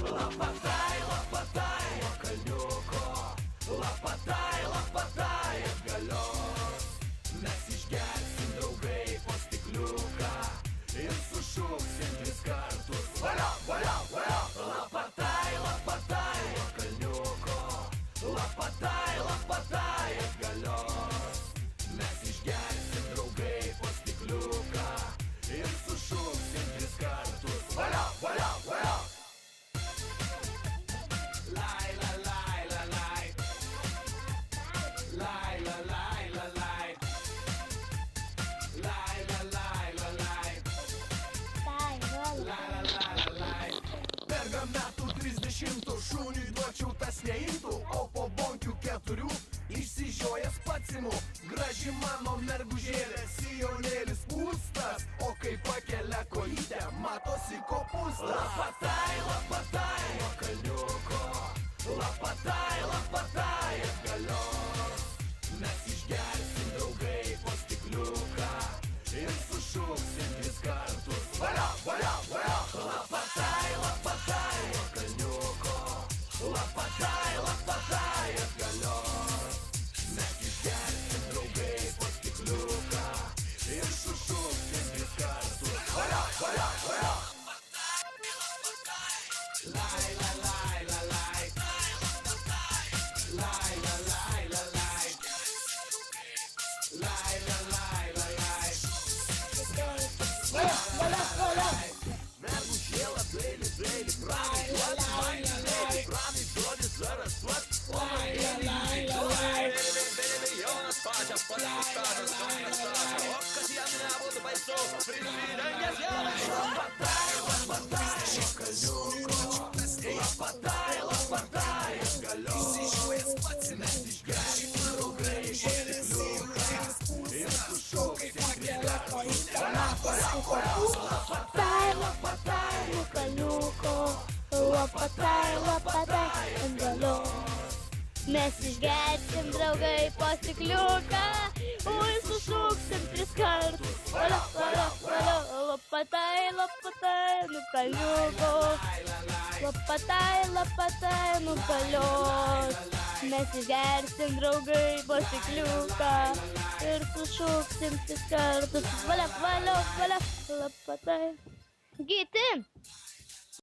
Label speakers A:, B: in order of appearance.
A: Лапатай, лапатай, кальнюко, лапатай, лапатай, atgalios. Mes išgersim draugai po stikliuką ir sušuksim 3 kartus. Valio, valio, valio. Lapatai, lapatai, kalniuko, lapatai, lapatai, atgalios. Mes išgersim draugai po stikliuką ir sušuksim 3 kartus. Valio, valio, valio. Lai, la, lai, la, lai. Lai, la, lai, la, lai. Lai, la, lai, la, lai. Lai, la, lai, la, lai. Per metų 30 šuniui duočiau tas neimtų, o po bonkių 4 išsižiojęs pats imu. Graži mano mergužėlė, sijonėlis pūstas, o kai pakelia kojytę, matosi kopūstas. Lapatai, lapatai, kalniuko, lapatai, lapatai, atgalios. Mes išgersim draugai po stikliuką ir sušuksim 3 kartus. Valio, valio, valio. Lapatai, lapatai, kalniuko, lapatai, lapatai, atgalios. Mes išgersim draugai po stikliuką ir sušuksim 3 kartus. Valio, valio, valio. Lai, la, lai, la, lai. Lai, la, lai, la, lai. Lai, la, lai, la, lai. Mergužėla, daili, daili, pravi, duodi, man nelėdi, pravi, duodi, zaras, duodi. Lai, la, lai, la, lai. Milijonas pačią pasistatas, kaunas stažą, o kad jam nebūtų baisu, prisidengęs jaunas. Lapatai, lapatai, kalniuko, lapatai, lapatai, atgalios. Mes išgersim draugai po stikliuką ir sušuksim 3 kartus. Lapatai, lapatai,
B: kalniuko, lapatai, lapatai, atgalios. Mes išgersim draugai po stikliuką ir sušuksim 3 kartus. Valio, valio, valio. Lapatai, lapatai, kalniuko, lapatai, lapatai, atgalios. Mes išgersim draugai po stikliuką ir sušuksim 3 kartus. Valio, valio, valio. Lapatai. Gyti.